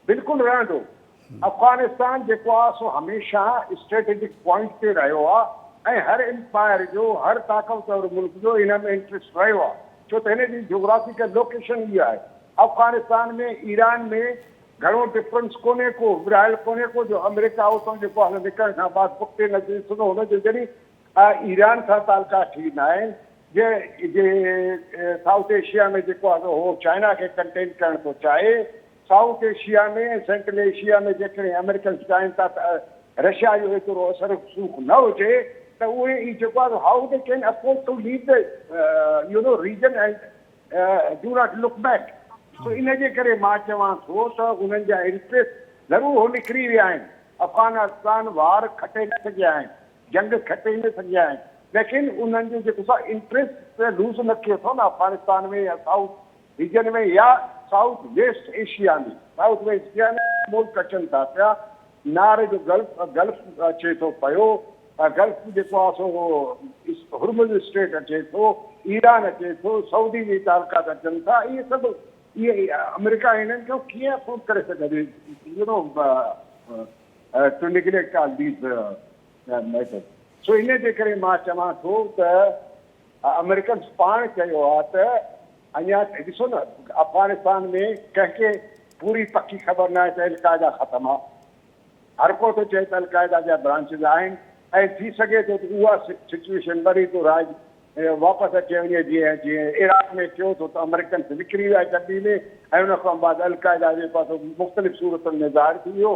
S3: बिल्कुलु रहंदो। अफ़गानिस्तान जेको आहे सो हमेशह स्ट्रेटेजिक पॉइंट ते रहियो आहे ऐं हर एम्पायर जो, हर ताक़तवर मुल्क जो इन में इंट्रस्ट रहियो आहे, छो त हिन जी जोग्राफिकल लोकेशन इहा आहे। अफ़गानिस्तान में ईरान में घणो डिफरेंस कोन्हे को, विरहायल कोन्हे को, जो अमेरिका उतां जेको आहे निकिरण खां बाद पुठिते न ॾिसंदो, हुनजो जॾहिं ईरान सां तालुका ठीकु न आहिनि, जे साउथ एशिया में जेको आहे उहो चाइना खे कंटेन करणु थो चाहे, साउथ एशिया में सेंट्रल एशिया में जेकॾहिं अमेरिकन चाहिनि था त रशिया जो एतिरो असर सूख न हुजे, त उहे ई जेको आहे how they can afford to leave the region and do not look back. तो इन जे करे मां चवां थो त उन्हनि जा इंट्रस्ट ज़रूरु हो निकिरी विया आहिनि। अफ़गानिस्तान वार खटे न सघिया आहिनि, जंग खटे न सघिया आहिनि, लेकिन उन्हनि जो जेको आहे इंट्रस्ट लूज़ न थिए थो न अफ़गानिस्तान में या साउथ रीजन में या साउथ वेस्ट एशिया में। साउथ वेस्ट एशिया में मुल्क अचनि था पिया, नार जो गल्फ अचे थो पियो, गल्फ जेको आहे सो हुर्मुज़ स्टेट अचे थो, ईरान अचे थो, सऊदी जी तालुकात अचनि था, इहे सभु इहे अमेरिका हिननि खे कीअं अफोर्ड करे सघंदी, to neglect all these matters. सो इन जे करे मां चवां थो त अमेरिकन्स पाण चयो आहे त अञा ॾिसो न, अफ़गानिस्तान में कंहिंखे पूरी पकी ख़बर न आहे त अलक़ाइदा ख़तमु आहे, हर को थो चए त अलक़ाइदा जा ब्रांचिस आहिनि ऐं थी सघे थो त उहा सिचुएशन वरी थो राज वापसि अचे वञे, जीअं इराक में थियो थो त अमेरिकन निकिरी विया जल्दी में ऐं उन खां बाद अलक़ाइदा जेको आहे मुख़्तलिफ़ सूरतुनि में ज़ाहिर थी वियो।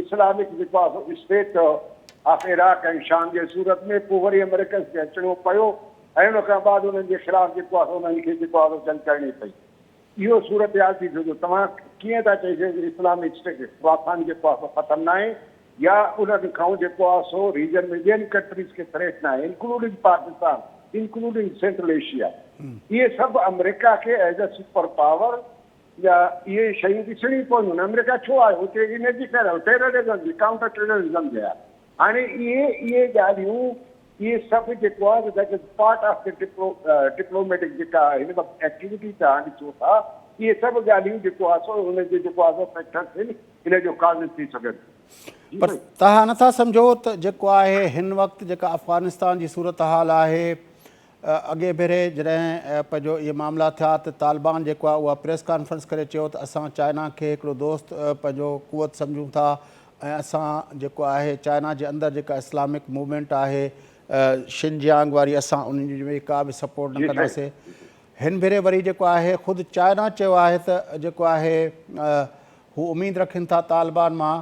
S3: इस्लामिक जेको आहे स्टेट ऑफ इराक ऐं शाम जे सूरत में, पोइ वरी अमेरिकन खे अचिणो पियो ऐं उन खां बाद उन्हनि जे ख़िलाफ़ु जेको आहे उन्हनि खे जेको आहे जंग करणी पई। इहो सूरत हाल थी थियो। तव्हां कीअं था चई सघो इस्लामिक स्टेट पाकिस्तान जेको आहे ख़तमु न आहे, या उन खां जेको आहे सो रीजन में ॿियनि कंट्रीज़ खे थ्रेट न आहे, including Pakistan, including central Asia. इहे सभु अमेरिका खे एज अ सुपर पावर या इहे शयूं ॾिसणी पवंदियूं। अमेरिका छो आहे हुते, इनजी टेररिज़म जी, काउंटर टेररिज़म जे आहे। हाणे इहे ॻाल्हियूं, इहे सभु जेको आहे that is part of the diplomatic जेका हिन वक़्तु एक्टिविटी तव्हां ॾिसो था, इहे सभु ॻाल्हियूं जेको आहे सो हुनजे जेको आहे फैक्टर थियनि, इन जो काज़ थी सघनि।
S1: पर तव्हां नथा सम्झो त जेको आहे हिन वक़्तु जेका अफ़गानिस्तान जी सूरत हाल आहे, अॻे भेरे जॾहिं पंहिंजो इहे मामला थिया त तालिबान जेको आहे उहा प्रेस कॉन्फ्रेंस करे चयो त असां चाइना खे हिकिड़ो दोस्त पंहिंजो कुवत सम्झूं था ऐं असां जेको आहे चाइना जे अंदरि जेका इस्लामिक मूवमेंट आहे शिनजियांग वारी, असां उन्हनि जी का बि सपोर्ट न कंदासीं। हिन भेरे वरी जेको आहे ख़ुदि चाइना चयो आहे त जेको आहे हू उमेदु रखनि था तालिबान मां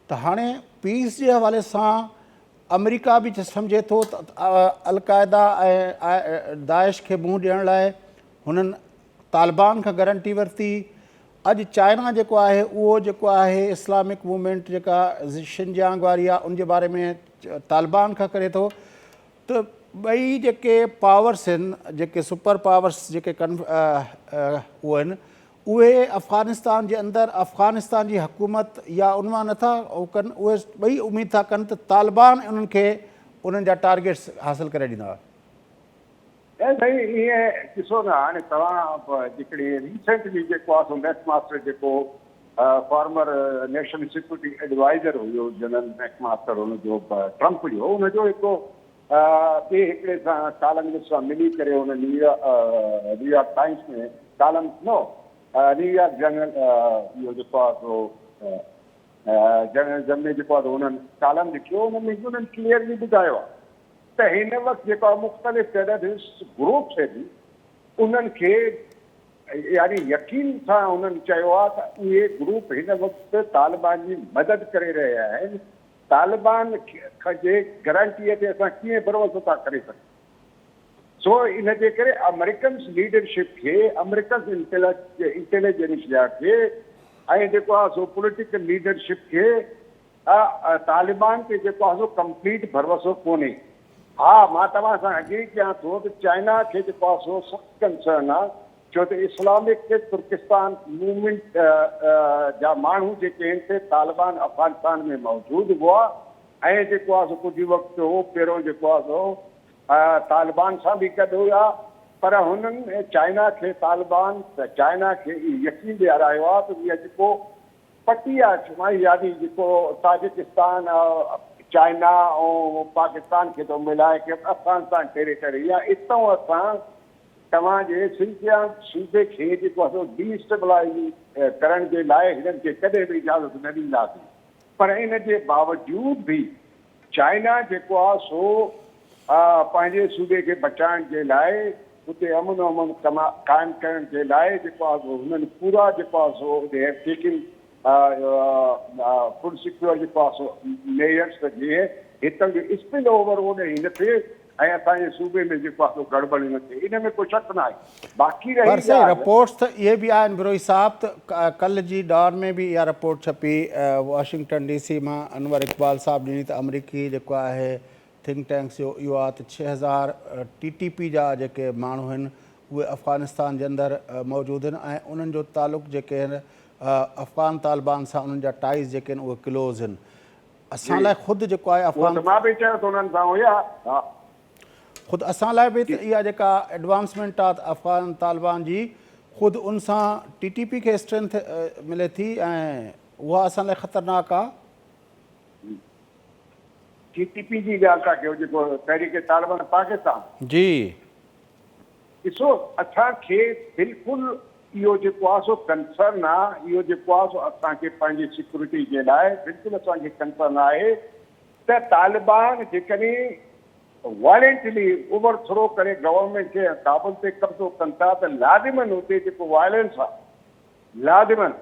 S1: त हाणे पीस जे हवाले सां अमेरिका बि सम्झे थो त अलक़ाइदा ऐं दाइश खे मुंहुं ॾियण लाइ हुननि तालिबान खां गारंटी वरिती। अॼु चाइना जेको आहे उहो जेको आहे इस्लामिक मूवमेंट जेका शिनजियांग वारी आहे उनजे बारे में तालिबान खां करे थो। त ॿई जेके पावर्स आहिनि, जेके सुपर पावर्स जेके उहे आहिनि, उहे अफ़गानिस्तान जे अंदरि अफ़गानिस्तान जी हुकूमत या उन मां नथा कनि, उहे ॿई उमेदु था कनि त तालिबान उन्हनि खे उन्हनि जा टारगेट्स हासिल करे ॾींदा।
S3: ऐं भई ईअं ॾिसो न, हाणे तव्हां हिकिड़ी रिसेंटली जेको आहे सो नेट मास्टर जेको फॉर्मर नेशनल सिक्योरिटी एडवाइज़र हुयो जनरल मैकमास्टर, हुनजो ट्रम्प जो, हुनजो हिकिड़ो ॿिए हिकिड़े सां कालमिस्ट सां मिली करे हुन न्यूयॉर्क टाइम्स में कालम न्यूयॉर्क जनरल इहो जेको आहे सो जर्नलिज़म में जेको आहे हुननि कालम लिखियो, हुन में हुननि क्लियरली ॿुधायो आहे त हिन वक़्तु जेको आहे मुख़्तलिफ़ टेररिस्ट ग्रुप्स आहिनि उन्हनि खे यानी यकीन सां हुननि चयो आहे त उहे ग्रुप हिन वक़्तु तालिबान जी मदद करे रहिया आहिनि। तालिबान जे गारंटीअ ते असां कीअं भरोसो था करे सघूं? सो इन जे करे अमेरिकन्स लीडरशिप खे, अमेरिकन इंटेलिजेंस खे ऐं जेको आहे सो पॉलिटिकल लीडरशिप खे तालिबान ते जेको आहे सो कंप्लीट भरोसो कोन्हे। हा, मां तव्हां सां एग्री कयां थो त चाइना खे जेको आहे सो सख़्तु कंसर्न आहे, छो त इस्लामिक तुर्किस्तान मूवमेंट जा माण्हू जेके आहिनि से तालिबान अफ़गानिस्तान में मौजूदु हुआ ऐं जेको आहे सो कुझु वक़्तु हो पहिरियों जेको आहे सो तालिबान सां बि गॾु हुआ, पर हुननि चाइना खे चाइना खे यकीन ॾियारायो आहे त इहा जेको पटी आहे यानी जेको ताजिकिस्तान चाइना ऐं पाकिस्तान खे थो मिलाए के अफ़गानिस्तान टेरिटरी आहे, इतां असां तव्हांजे सिंधिया सूबे खे जेको आहे सो डीस्टेबलाइज करण जे लाइ हिननि खे कॾहिं बि इजाज़त न ॾींदासीं। पर इन जे बावजूद बि चाइना जेको आहे सो पंहिंजे सूबे खे बचाइण जे लाइ, उते अमन क़ाइमु करण जे लाइ जेको आहे सो हुननि पूरा जेको आहे सो टेकिन फुल सिक्योर जेको आहे सो मेयर्स जीअं हितां जो स्पिल ओवर ओॾे न थिए ऐं असांजे सूबे में जेको आहे सो गड़बड़ी न थिए, इन में को शक न आहे। बाक़ी रही
S1: रिपोर्ट्स त इहे बि आहिनि बिरोही साहब त कल्ह जी डॉन में बि इहा रिपोर्ट छपी वॉशिंगटन DC मां अनवर इक़बाल साहब ॾिनी त अमरीकी जेको आहे थिंक टैंक्स जो इहो आहे त 6000 TTP जा जेके माण्हू आहिनि उहे अफ़गानिस्तान जे अंदरि मौजूदु आहिनि ऐं उन्हनि जो तालुक़ु जेके आहिनि अफ़गान तालिबान सां उन्हनि जा टाइज़ जेके आहिनि उहे क्लोज़ आहिनि। असां लाइ ख़ुदि जेको आहे ख़ुदि असां लाइ बि इहा जेका एडवांसमेंट आहे अफ़गान तालिबान जी, ख़ुदि उन सां TTP खे स्ट्रेंथ मिले थी ऐं उहा असां लाइ ख़तरनाक आहे।
S3: TTP जी ॻाल्हि था कयो, जेको तहरीक तालिबान पाकिस्तान
S1: जी,
S3: ॾिसो असांखे बिल्कुलु इहो जेको आहे सो कंसर्न आहे, इहो जेको आहे सो असांखे पंहिंजी सिक्योरिटी जे लाइ बिल्कुलु असांखे कंसर्न आहे त तालिबान जेकॾहिं वायलेंटली ओवरथ्रो करे गवर्नमेंट खे काबुल ते कब्ज़ो कनि था त लाज़िमन हुते जेको वायलेंस आहे लाज़िमन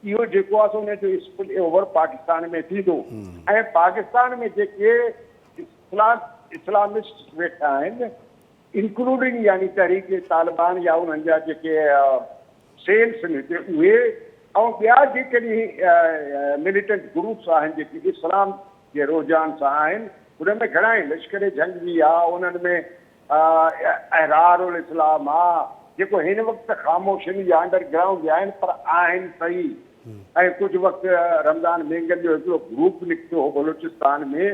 S3: इहो जेको आहे सो हुनजो स्पिल ओवर पाकिस्तान में थींदो ऐं पाकिस्तान में जेके इस्लामिस्ट वेठा आहिनि इंक्लूडिंग यानी तहरीक तालिबान या उन्हनि जा जेके सेल्स आहिनि हिते उहे ऐं ॿिया जेकॾहिं मिलिटेंट ग्रुप्स आहिनि जेके इस्लाम जे रुझान सां आहिनि, उन में घणा ई लश्कर जंगी आहे, उन्हनि में अहरारुल इस्लाम आहे जेको हिन वक़्तु ख़ामोशनि जा अंडरग्राउंड जा आहिनि पर आहिनि सही। ऐं कुझु वक़्तु रमज़ान मेंगल जो हिकिड़ो ग्रुप निकितो हो बलूचिस्तान में,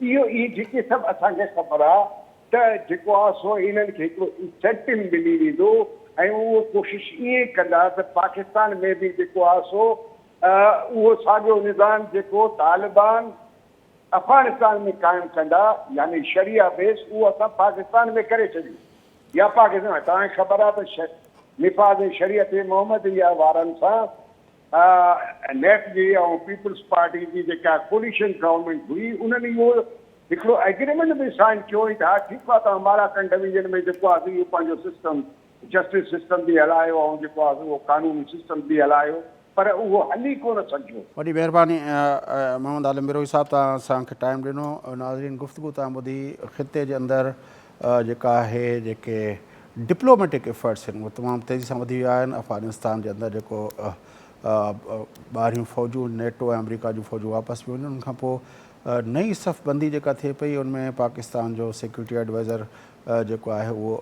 S3: इहो जेके सभु असांखे ख़बर आहे त जेको आहे सो इन्हनि खे हिकिड़ो इंसेंटिव मिली वेंदो ऐं उहो कोशिशि ईअं कंदा त पाकिस्तान में बि जेको आहे सो उहो साॻियो निज़ाम जेको तालिबान अफ़गानिस्तान में क़ाइमु कंदा यानी शरिया बेस, उहो असां पाकिस्तान में करे छॾियूं या पाकिस्तान तव्हांखे ख़बर आहे त निफ़ाज़ शरीयत मोहम्मद वारनि सां नेफ जी ऐं पीपल्स पार्टी जी जेका कोलिशन गवर्नमेंट हुई उन्हनि इहो हिकिड़ो एग्रीमेंट बि साइन कयो ई त हा ठीकु आहे तव्हां माराकंड डिवीजन में जेको आहे इहो पंहिंजो सिस्टम जस्टिस सिस्टम बि हलायो ऐं जेको आहे उहो कानूनी सिस्टम बि हलायो, पर उहो हली कोन सघियो।
S1: वॾी महिरबानी मोहम्मद आलम बिरोही साहब, तव्हां असांखे टाइम ॾिनो। नाज़रीन, गुफ़्तगू तव्हां ॿुधी ख़िते जे अंदरि जेका आहे जेके डिप्लोमेटिक एफर्ट्स आहिनि उहे तमामु तेज़ी सां वधी विया आहिनि। अफ़गानिस्तान जे अंदरि जेको ॿाहिरियूं फ़ौजूं नेटो ऐं अमरीका जूं फ़ौजूं वापसि पियूं वञनि, उनखां पोइ नई सफ़बंदी जेका थिए पई उनमें पाकिस्तान जो सिक्योरिटी एडवाइज़र जेको आहे उहो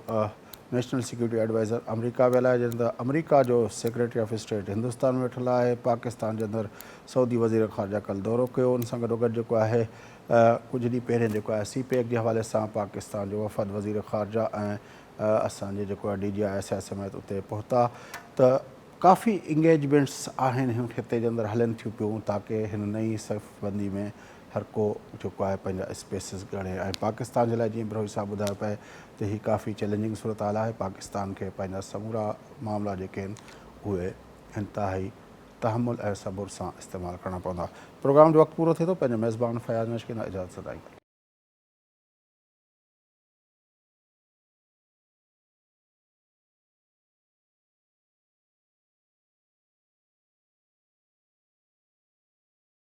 S1: नेशनल सिक्योरिटी एडवाइज़र अमरीका वियल आहे, जंहिं अंदरि अमरीका जो सेक्रेटरी ऑफ स्टेट हिंदुस्तान में वेठल आहे। पाकिस्तान जे अंदरि सऊदी वज़ीर ख़ारजा कल्ह दौरो कयो। उन सां गॾोगॾु जेको आहे कुझु ॾींहं पहिरियों जेको आहे CPEC जे हवाले सां पाकिस्तान जो वफ़द वज़ीर ख़ारजा ऐं असांजे जेको आहे DGI SIS समेत उते पहुता। त काफ़ी इंगेजमेंट्स आहिनि हिते जे अंदरि हलनि थियूं पियूं ताकी हिन नई सफ़बंदी में हर को जेको आहे पंहिंजा स्पेसिस ॻणे ऐं पाकिस्तान जे लाइ जीअं भरोई साहब ॿुधायो पिए त हीअ काफ़ी चैलेंजिंग सूरत हाल आहे। पाकिस्तान खे पंहिंजा समूरा मामला जेके आहिनि उहे इंतिहाई तहमुल ऐं सबुर सां इस्तेमालु करणा पवंदा। प्रोग्राम जो वक़्तु पूरो थिए थो। पंहिंजे मेज़बान फयाज़ नशकीन इजाज़त सदाई।